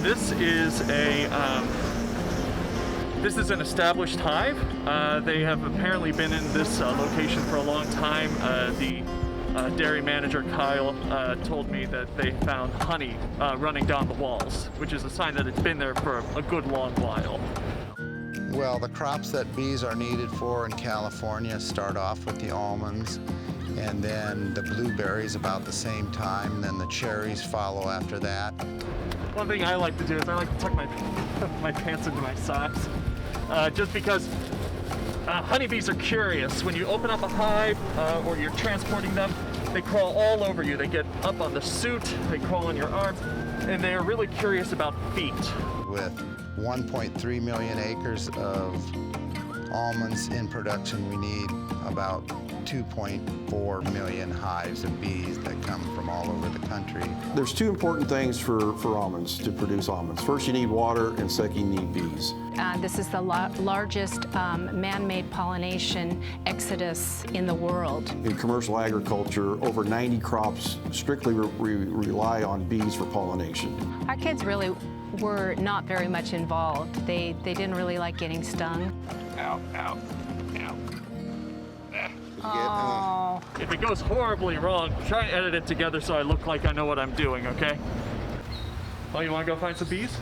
This is an established hive. They have apparently been in this location for a long time. The dairy manager, Kyle, told me that they found honey running down the walls, which is a sign that it's been there for a good long while. Well, the crops that bees are needed for in California start off with the almonds, and then the blueberries about the same time, and then the cherries follow after that. One thing I like to do is I like to tuck my pants into my socks, just because honeybees are curious. When you open up a hive or you're transporting them, they crawl all over you. They get up on the suit, they crawl on your arms, and they are really curious about feet. With 1.3 million acres of almonds in production, we need about 2.4 million hives of bees that come from all over the country. There's two important things for almonds, to produce almonds. First, you need water, and second, you need bees. This is the largest man-made pollination exodus in the world. In commercial agriculture, over 90 crops strictly rely on bees for pollination. Our kids really were not very much involved. They didn't really like getting stung. Ow, ow, ow. Oh. If it goes horribly wrong, try and edit it together so I look like I know what I'm doing, okay? Oh, you want to go find some bees?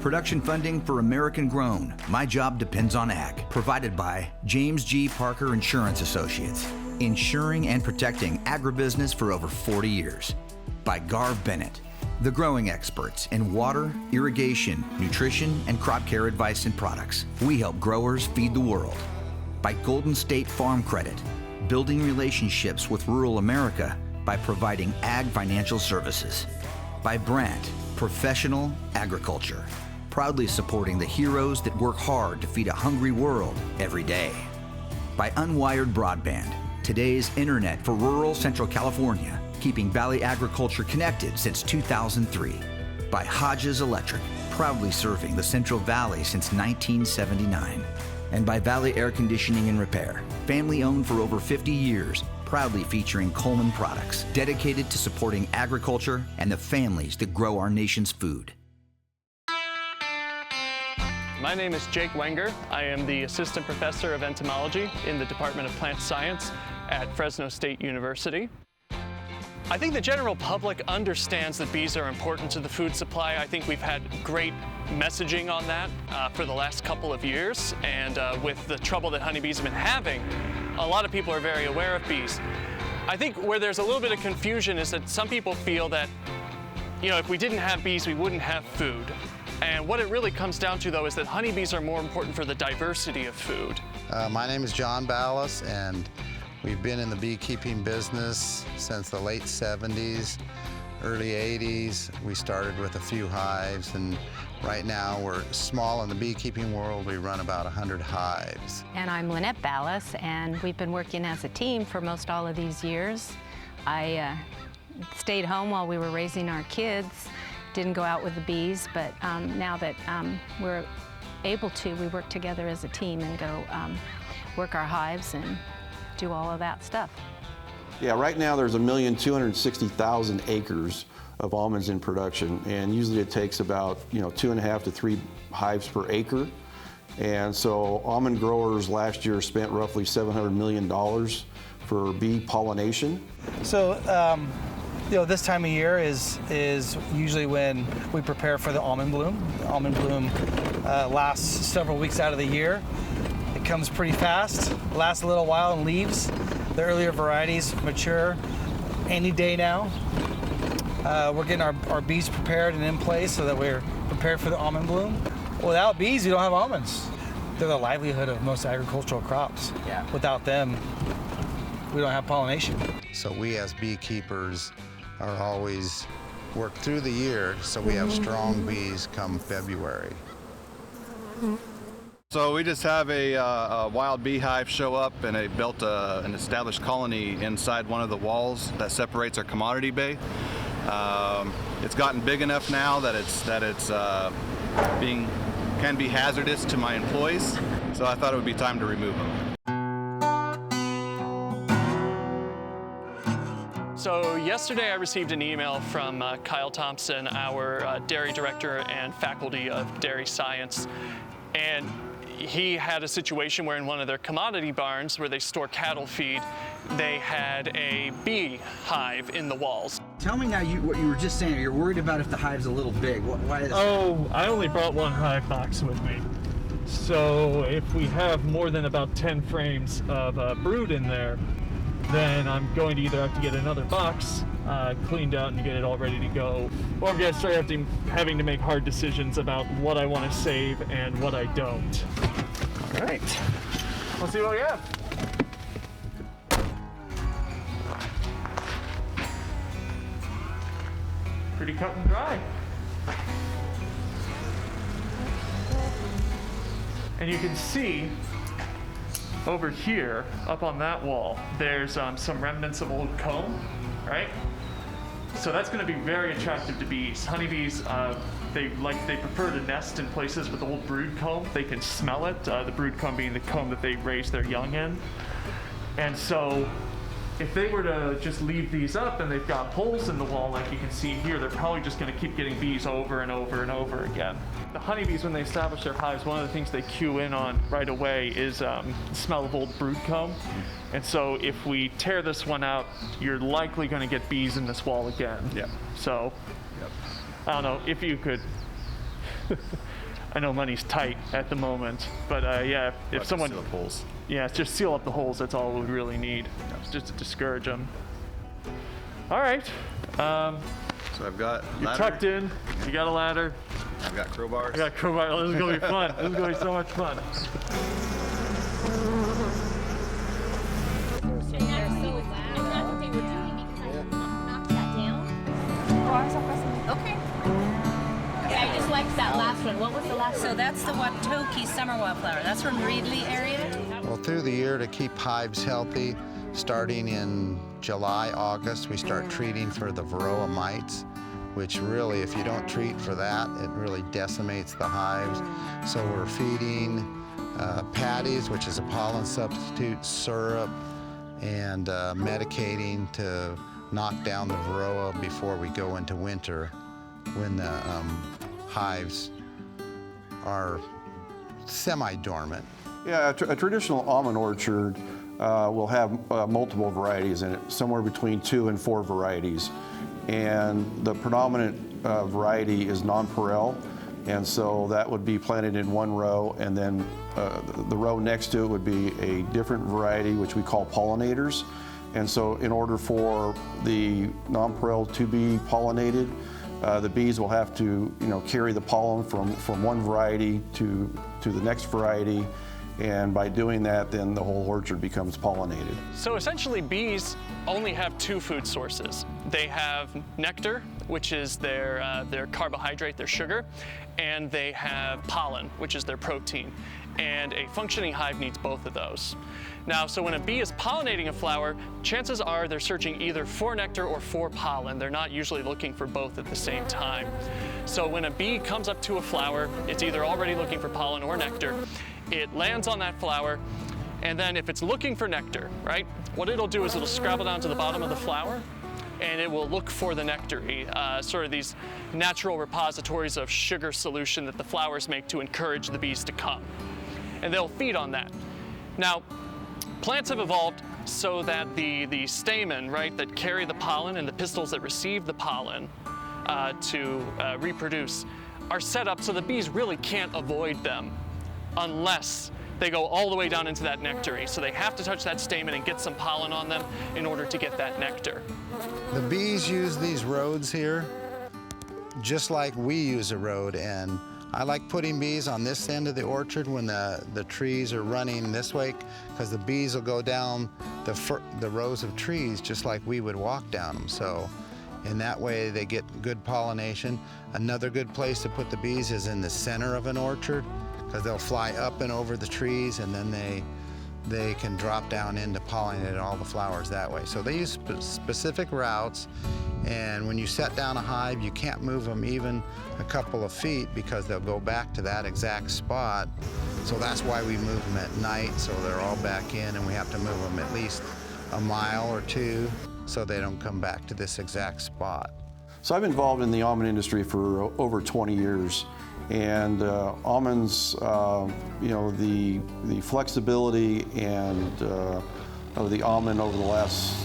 Production funding for American Grown, My Job Depends on Ag, provided by James G. Parker Insurance Associates, insuring and protecting agribusiness for over 40 years. By Garv Bennett, the growing experts in water, irrigation, nutrition, and crop care advice and products. We help growers feed the world. By Golden State Farm Credit, building relationships with rural America by providing ag financial services. By Brandt, professional agriculture, proudly supporting the heroes that work hard to feed a hungry world every day. By Unwired Broadband, today's internet for rural Central California, keeping Valley agriculture connected since 2003. By Hodges Electric, proudly serving the Central Valley since 1979. And by Valley Air Conditioning and Repair, family owned for over 50 years, proudly featuring Coleman products, dedicated to supporting agriculture and the families that grow our nation's food. My name is Jake Wenger. I am the Assistant Professor of Entomology in the Department of Plant Science at Fresno State University. I think the general public understands that bees are important to the food supply. I think we've had great messaging on that for the last couple of years, and with the trouble that honeybees have been having, a lot of people are very aware of bees. I think where there's a little bit of confusion is that some people feel that, if we didn't have bees, we wouldn't have food. And what it really comes down to, though, is that honeybees are more important for the diversity of food. My name is John Ballas, and we've been in the beekeeping business since the late 70s, early 80s. We started with a few hives, and right now we're small in the beekeeping world. We run about 100 hives. And I'm Lynette Ballas, and we've been working as a team for most all of these years. I stayed home while we were raising our kids, didn't go out with the bees, but now that we're able to, we work together as a team and go work our hives and do all of that stuff. Yeah, right now there's 1,260,000 acres of almonds in production, and usually it takes about 2.5 to 3 hives per acre. And so almond growers last year spent roughly $700 million for bee pollination. So this time of year is usually when we prepare for the almond bloom. The almond bloom lasts several weeks out of the year. It comes pretty fast, lasts a little while and leaves. The earlier varieties mature any day now. We're getting our bees prepared and in place so that we're prepared for the almond bloom. Without bees, you don't have almonds. They're the livelihood of most agricultural crops. Yeah. Without them, we don't have pollination. So we as beekeepers are always work through the year so we have strong bees come February. So we just have a wild beehive show up, and they built an established colony inside one of the walls that separates our commodity bay. It's gotten big enough now that it's can be hazardous to my employees, so I thought it would be time to remove them. So yesterday I received an email from Kyle Thompson, our dairy director and faculty of dairy science, and he had a situation where in one of their commodity barns where they store cattle feed, they had a bee hive in the walls. Tell me now what you were just saying. You're worried about if the hive's a little big. Why is that? Oh, I only brought one hive box with me. So if we have more than about 10 frames of brood in there, then I'm going to either have to get another box cleaned out and get it all ready to go, or I'm going to start having to make hard decisions about what I want to save and what I don't. All right, let's see what we have. Pretty cut and dry. And you can see over here, up on that wall, there's some remnants of old comb, right? So that's going to be very attractive to bees. Honeybees, they prefer to nest in places with old brood comb. They can smell it, the brood comb being the comb that they raise their young in. And so if they were to just leave these up and they've got holes in the wall like you can see here, they're probably just going to keep getting bees over and over and over again. The honeybees, when they establish their hives, one of the things they cue in on right away is the smell of old brood comb. And so if we tear this one out, you're likely going to get bees in this wall again. Yeah. So, I don't know if you could. I know money's tight at the moment, but yeah, if someone. Seal up holes. Yeah, just seal up the holes. That's all we really need, just to discourage them. All right. So I've got You're ladder. tucked in. You got a ladder. I've got crowbars. I got crowbar. This is gonna be fun. This is gonna be so much fun. Okay. Yeah, I just liked that last one. What was the last one? So that's the Watoki summer wildflower. That's from Reedley area. Well, through the year to keep hives healthy, starting in July, August, we start treating for the varroa mites, which really, if you don't treat for that, it really decimates the hives. So we're feeding patties, which is a pollen substitute, syrup, and medicating to knock down the varroa before we go into winter when the hives are semi-dormant. Yeah, a traditional almond orchard will have multiple varieties in it, somewhere between 2 and 4 varieties. And the predominant variety is nonpareil, and so that would be planted in one row, and then the row next to it would be a different variety, which we call pollinators. And so in order for the nonpareil to be pollinated, the bees will have to, carry the pollen from one variety to the next variety, and by doing that, then the whole orchard becomes pollinated. So essentially bees only have 2 food sources. They have nectar, which is their carbohydrate, their sugar, and they have pollen, which is their protein. And a functioning hive needs both of those. Now, so when a bee is pollinating a flower, chances are they're searching either for nectar or for pollen. They're not usually looking for both at the same time. So when a bee comes up to a flower, it's either already looking for pollen or nectar. It lands on that flower, and then if it's looking for nectar, right, what it'll do is it'll scrabble down to the bottom of the flower, and it will look for the nectar, sort of these natural repositories of sugar solution that the flowers make to encourage the bees to come. And they'll feed on that. Now, plants have evolved so that the stamen, right, that carry the pollen and the pistils that receive the pollen to reproduce are set up so the bees really can't avoid them unless they go all the way down into that nectary. So they have to touch that stamen and get some pollen on them in order to get that nectar. The bees use these roads here just like we use a road, and I like putting bees on this end of the orchard when the trees are running this way, because the bees will go down the rows of trees just like we would walk down them. So in that way they get good pollination. Another good place to put the bees is in the center of an orchard, because they'll fly up and over the trees, and then they can drop down in to pollinate all the flowers that way. So they use specific routes, and when you set down a hive, you can't move them even a couple of feet because they'll go back to that exact spot. So that's why we move them at night, so they're all back in, and we have to move them at least a mile or two so they don't come back to this exact spot. So I've been involved in the almond industry for over 20 years. And almonds, the flexibility and of the almond over the last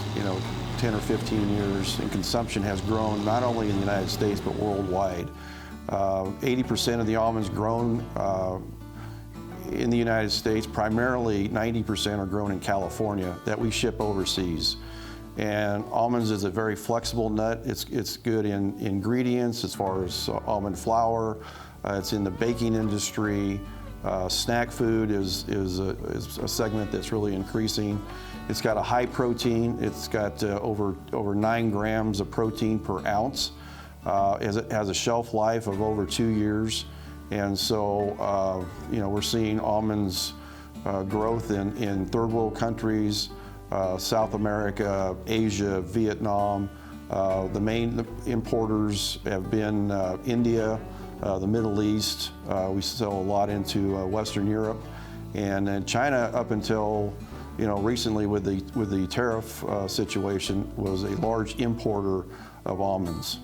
10 or 15 years in consumption has grown not only in the United States but worldwide. 80% of the almonds grown in the United States, primarily 90% are grown in California that we ship overseas. And almonds is a very flexible nut. It's good in ingredients as far as almond flour. It's in the baking industry. Snack food is a segment that's really increasing. It's got a high protein. It's got over 9 grams of protein per ounce. It has a shelf life of over 2 years. And so, we're seeing almonds growth in third world countries, South America, Asia, Vietnam. The main importers have been India, the Middle East. We sell a lot into Western Europe, and then China, up until recently with the tariff situation, was a large importer of almonds.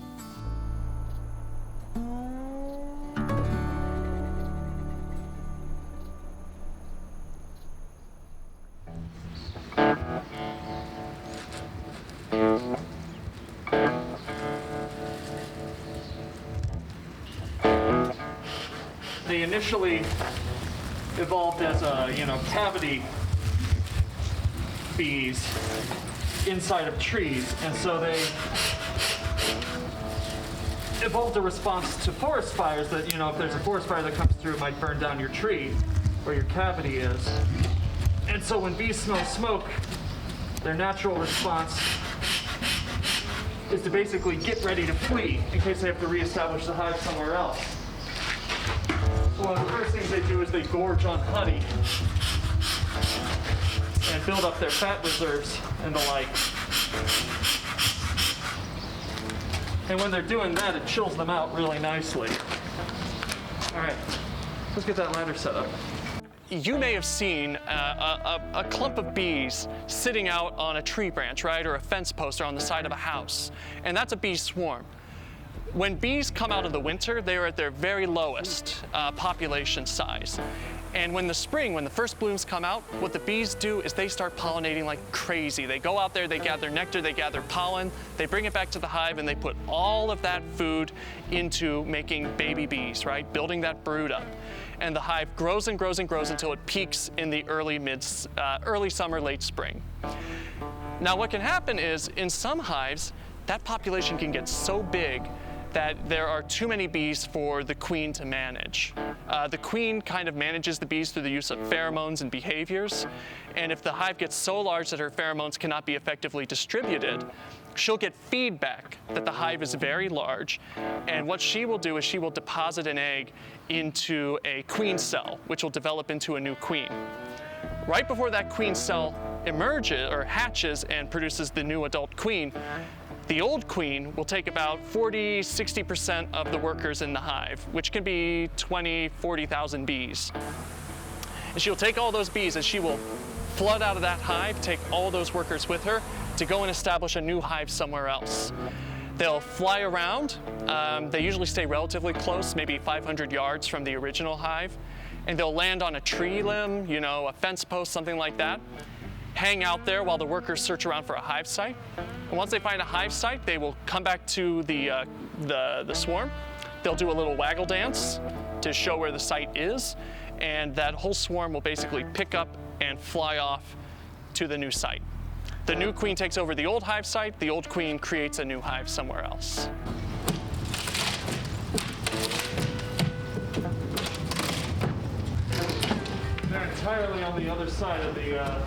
They initially evolved as cavity bees inside of trees, and so they evolved a response to forest fires that, if there's a forest fire that comes through, it might burn down your tree where your cavity is. And so when bees smell smoke, their natural response is to basically get ready to flee in case they have to reestablish the hive somewhere else. So one of the first things they do is they gorge on honey and build up their fat reserves and the like. And when they're doing that, it chills them out really nicely. All right, let's get that ladder set up. You may have seen a clump of bees sitting out on a tree branch, right, or a fence post or on the side of a house, and that's a bee swarm. When bees come out of the winter, they are at their very lowest population size. And when the spring, when the first blooms come out, what the bees do is they start pollinating like crazy. They go out there, they gather nectar, they gather pollen, they bring it back to the hive, and they put all of that food into making baby bees, right? Building that brood up. And the hive grows and grows and grows until it peaks in the early summer, late spring. Now what can happen is, in some hives, that population can get so big that there are too many bees for the queen to manage. The queen kind of manages the bees through the use of pheromones and behaviors, and if the hive gets so large that her pheromones cannot be effectively distributed, she'll get feedback that the hive is very large, and what she will do is she will deposit an egg into a queen cell, which will develop into a new queen. Right before that queen cell emerges or hatches and produces the new adult queen, the old queen will take about 40–60% of the workers in the hive, which can be 20–40,000 bees. And she'll take all those bees and she will flood out of that hive, take all those workers with her to go and establish a new hive somewhere else. They'll fly around. They usually stay relatively close, maybe 500 yards from the original hive. And they'll land on a tree limb, a fence post, something like that. Hang out there while the workers search around for a hive site. And once they find a hive site, they will come back to the swarm. They'll do a little waggle dance to show where the site is, and that whole swarm will basically pick up and fly off to the new site. The new queen takes over the old hive site, the old queen creates a new hive somewhere else. They're entirely on the other side of the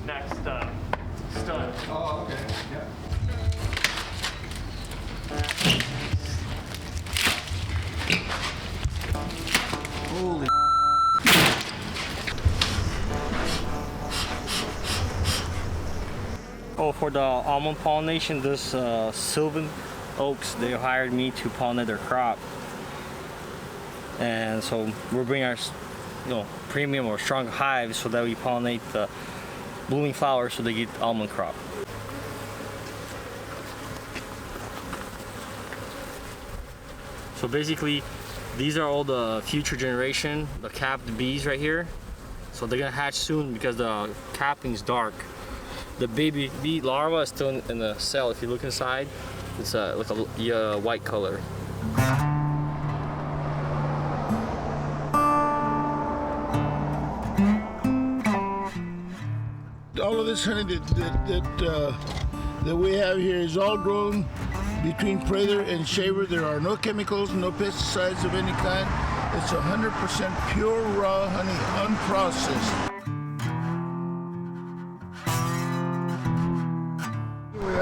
next stud. Oh, okay, yeah. Holy Oh, for the almond pollination, this Sylvan Oaks, they hired me to pollinate their crop. And so we're bringing our premium or strong hives so that we pollinate blooming flowers so they get almond crop. So basically, these are all the future generation, the capped bees right here. So they're gonna hatch soon because the capping is dark. The baby bee larva is still in the cell. If you look inside, it's like a white color. All of this honey that we have here is all grown between Prather and Shaver. There are no chemicals, no pesticides of any kind. It's 100% pure raw honey, unprocessed.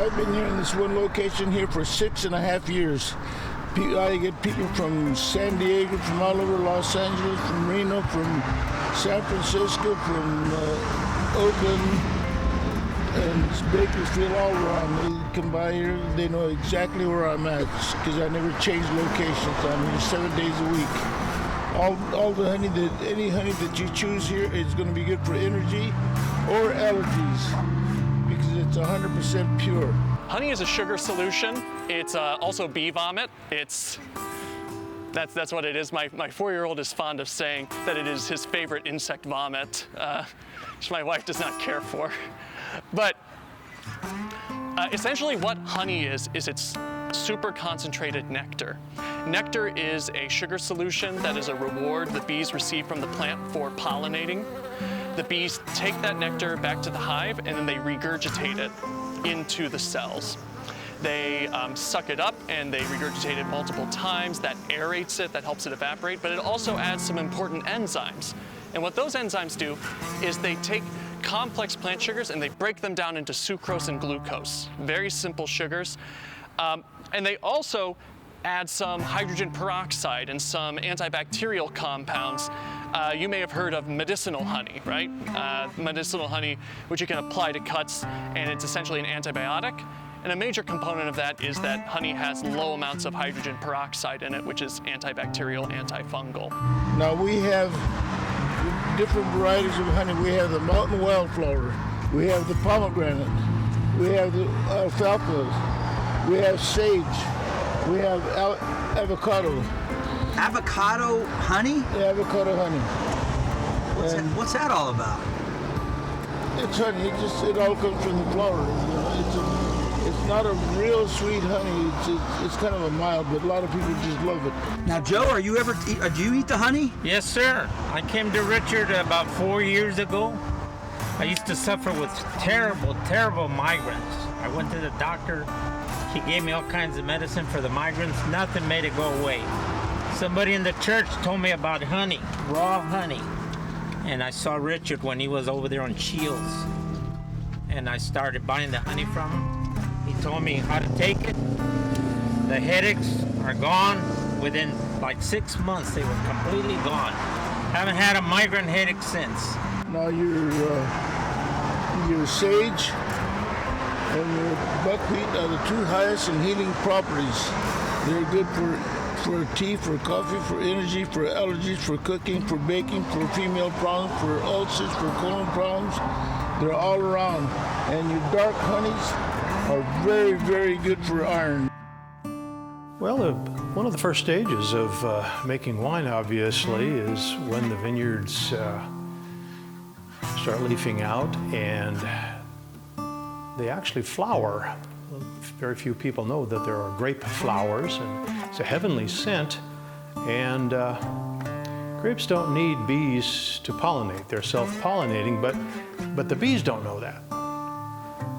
I've been here in this one location here for 6.5 years. I get people from San Diego, from all over Los Angeles, from Reno, from San Francisco, from Oakland, and Bakersfield, all around. They come by here, they know exactly where I'm at because I never change locations. I'm here 7 days a week. All the honey, any honey that you choose here is going to be good for energy or allergies because it's 100% pure. Honey is a sugar solution. It's also bee vomit. That's what it is. My 4-year-old is fond of saying that it is his favorite insect vomit, which my wife does not care for. But essentially what honey is it's super concentrated nectar. Nectar is a sugar solution that is a reward the bees receive from the plant for pollinating. The bees take that nectar back to the hive and then they regurgitate it into the cells. They suck it up and they regurgitate it multiple times. That aerates it, that helps it evaporate, but it also adds some important enzymes. And what those enzymes do is they take complex plant sugars and they break them down into sucrose and glucose. Very simple sugars. And they also add some hydrogen peroxide and some antibacterial compounds. You may have heard of medicinal honey, right? Medicinal honey, which you can apply to cuts, and it's essentially an antibiotic. And a major component of that is that honey has low amounts of hydrogen peroxide in it, which is antibacterial, antifungal. Now we have different varieties of honey. We have the mountain wildflower, we have the pomegranate, we have the alfalfa, we have sage, we have avocado. Avocado honey? Yeah, avocado honey. What's that all about? It's honey. It all comes from the flower. You know, it's not a real sweet honey. It's kind of a mild, but a lot of people just love it. Now, Joe, do you eat the honey? Yes, sir. I came to Richard about 4 years ago. I used to suffer with terrible, terrible migraines. I went to the doctor. He gave me all kinds of medicine for the migraines. Nothing made it go away. Somebody in the church told me about honey, raw honey. And I saw Richard when he was over there on Shields. And I started buying the honey from him. He told me how to take it. The headaches are gone. Within like 6 months, they were completely gone. Haven't had a migraine headache since. Now your sage and your buckwheat are the two highest in healing properties. They're good for tea, for coffee, for energy, for allergies, for cooking, for baking, for female problems, for ulcers, for colon problems. They're all around. And your dark honeys are very, very good for iron. Well, one of the first stages of making wine, obviously, is when the vineyards start leafing out and they actually flower. Very few people know that there are grape flowers, and it's a heavenly scent. And grapes don't need bees to pollinate. They're self-pollinating, but the bees don't know that.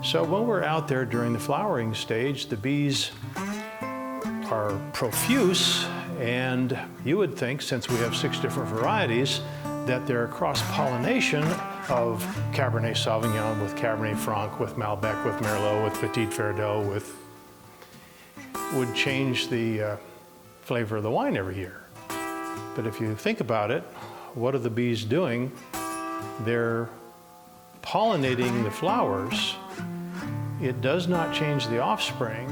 So when we're out there during the flowering stage, the bees are profuse, and you would think, since we have 6 different varieties, that they're cross-pollination of Cabernet Sauvignon with Cabernet Franc, with Malbec, with Merlot, with Petit Verdot, would change the flavor of the wine every year. But if you think about it, what are the bees doing? They're pollinating the flowers. It does not change the offspring,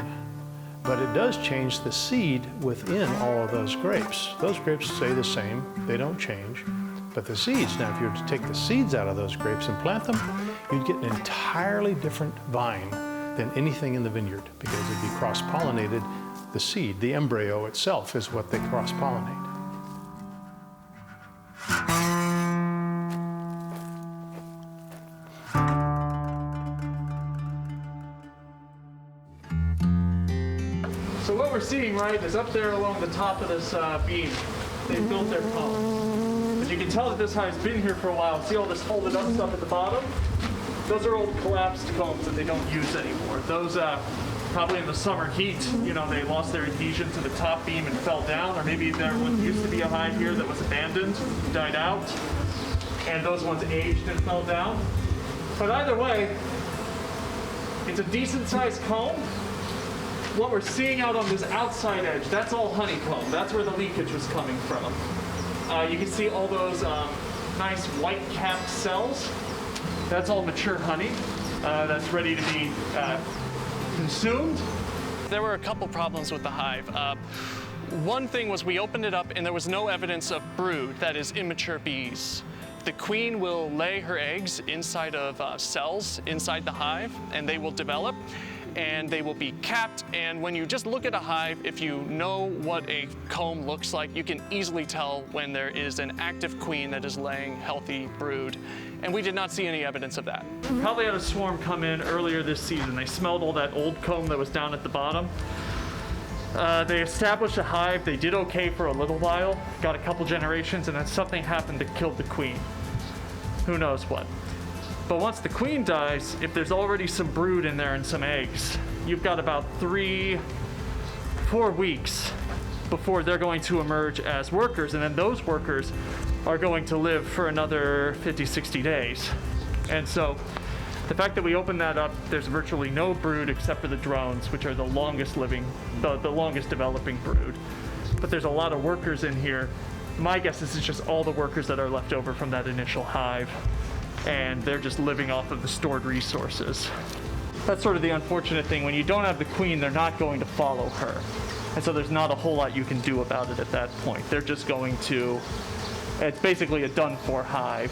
but it does change the seed within all of those grapes. Those grapes stay the same, they don't change, but the seeds, now if you were to take the seeds out of those grapes and plant them, you'd get an entirely different vine than anything in the vineyard because it'd be cross-pollinated. The seed, the embryo itself, is what they cross-pollinate. So what we're seeing, right, is up there along the top of this beam, they built their comb. But you can tell that this hive's been here for a while. See all this folded up stuff at the bottom? Those are old collapsed combs that they don't use anymore. Those, probably in the summer heat, you know, they lost their adhesion to the top beam and fell down, or maybe there used to be a hive here that was abandoned, died out, and those ones aged and fell down. But either way, it's a decent sized comb. What we're seeing out on this outside edge, that's all honeycomb. That's where the leakage was coming from. You can see all those nice white capped cells. That's all mature honey that's ready to be consumed. There were a couple problems with the hive. One thing was we opened it up and there was no evidence of brood, that is immature bees. The queen will lay her eggs inside of cells inside the hive, and they will develop and they will be capped. And when you just look at a hive, if you know what a comb looks like, you can easily tell when there is an active queen that is laying healthy brood. And we did not see any evidence of that. Probably had a swarm come in earlier this season. They smelled all that old comb that was down at the bottom. They established a hive. They did okay for a little while, got a couple generations, and then something happened that killed the queen. Who knows what. But once the queen dies, if there's already some brood in there and some eggs, you've got about 3-4 weeks before they're going to emerge as workers, and then those workers are going to live for another 50-60 days. And so the fact that we opened that up, there's virtually no brood except for the drones, which are the longest living, the longest developing brood. But there's a lot of workers in here. My guess is it's just all the workers that are left over from that initial hive, and they're just living off of the stored resources. That's sort of the unfortunate thing. When you don't have the queen, they're not going to follow her. And so there's not a whole lot you can do about it at that point. They're just going to, it's basically a done-for hive.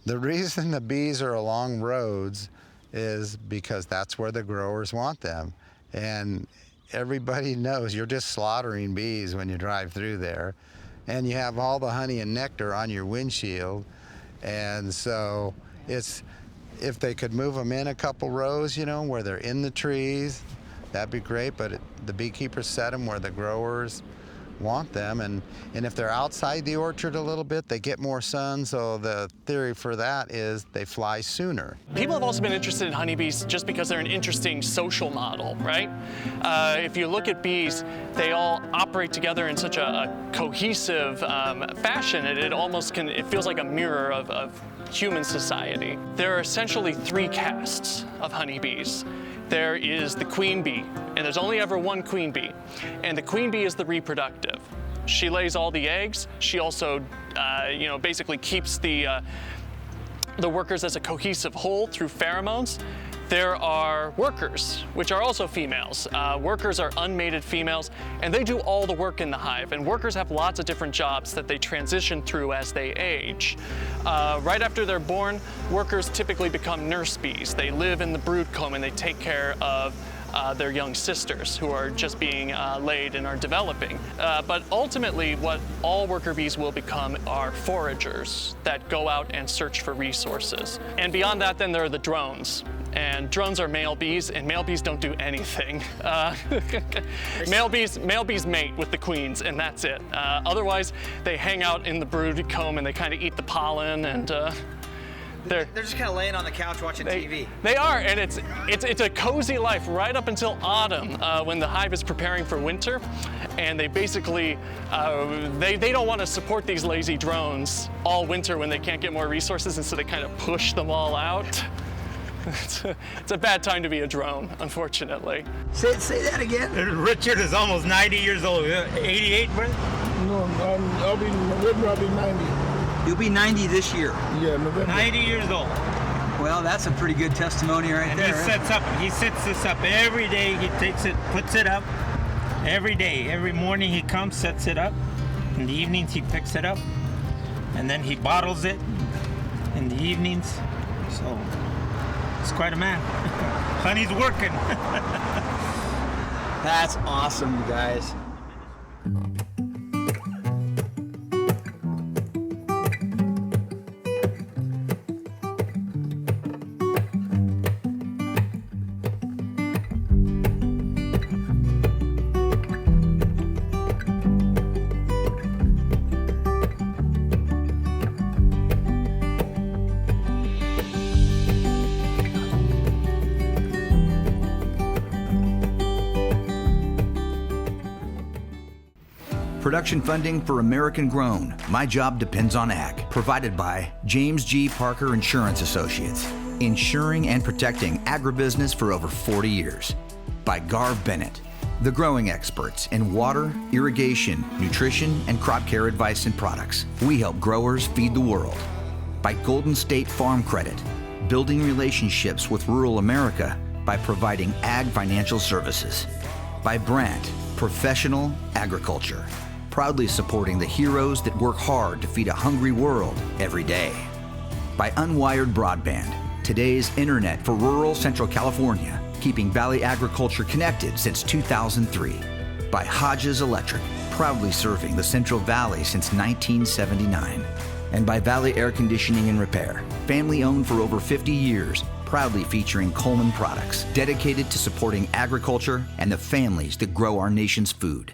The reason the bees are along roads is because that's where the growers want them. And everybody knows you're just slaughtering bees when you drive through there. And you have all the honey and nectar on your windshield. And so it's, if they could move them in a couple rows, you know, where they're in the trees, that'd be great. But the beekeepers set them where the growers want them, and if they're outside the orchard a little bit, they get more sun, so the theory for that is they fly sooner. People have also been interested in honeybees just because they're an interesting social model, right? If you look at bees, they all operate together in such a cohesive fashion, and it feels like a mirror of human society. There are essentially 3 castes of honeybees. There is the queen bee, and there's only ever one queen bee. And the queen bee is the reproductive. She lays all the eggs. She also, basically keeps the workers as a cohesive whole through pheromones. There are workers, which are also females. Workers are unmated females, and they do all the work in the hive. And workers have lots of different jobs that they transition through as they age. Right after they're born, workers typically become nurse bees. They live in the brood comb and they take care of their young sisters who are just being laid and are developing. But ultimately, what all worker bees will become are foragers that go out and search for resources. And beyond that, then there are the drones. And drones are male bees, and male bees don't do anything. Male bees mate with the queens, and that's it. Otherwise, they hang out in the brood comb and they kind of eat the pollen, and they're just kind of laying on the couch watching TV. They are, and it's a cozy life right up until autumn, when the hive is preparing for winter, and they basically they don't want to support these lazy drones all winter when they can't get more resources, and so they kind of push them all out. It's a bad time to be a drone, unfortunately. Say that again. Richard is almost 90 years old. 88, Brent? No, I'll be in November. I'll be 90. You'll be 90 this year. Yeah, November. 90 years old. Well, that's a pretty good testimony right there. He sets this up every day. He takes it, puts it up every day. Every morning he comes, sets it up. In the evenings he picks it up, and then he bottles it, in the evenings. So it's quite a man. Honey's working. That's awesome, you guys. Production funding for American Grown, My Job Depends on Ag, provided by James G. Parker Insurance Associates, insuring and protecting agribusiness for over 40 years. By Garv Bennett, the growing experts in water, irrigation, nutrition, and crop care advice and products. We help growers feed the world. By Golden State Farm Credit, building relationships with rural America by providing ag financial services. By Brandt, professional agriculture, proudly supporting the heroes that work hard to feed a hungry world every day. By Unwired Broadband, today's internet for rural Central California, keeping Valley agriculture connected since 2003. By Hodges Electric, proudly serving the Central Valley since 1979. And by Valley Air Conditioning and Repair, family owned for over 50 years, proudly featuring Coleman products, dedicated to supporting agriculture and the families that grow our nation's food.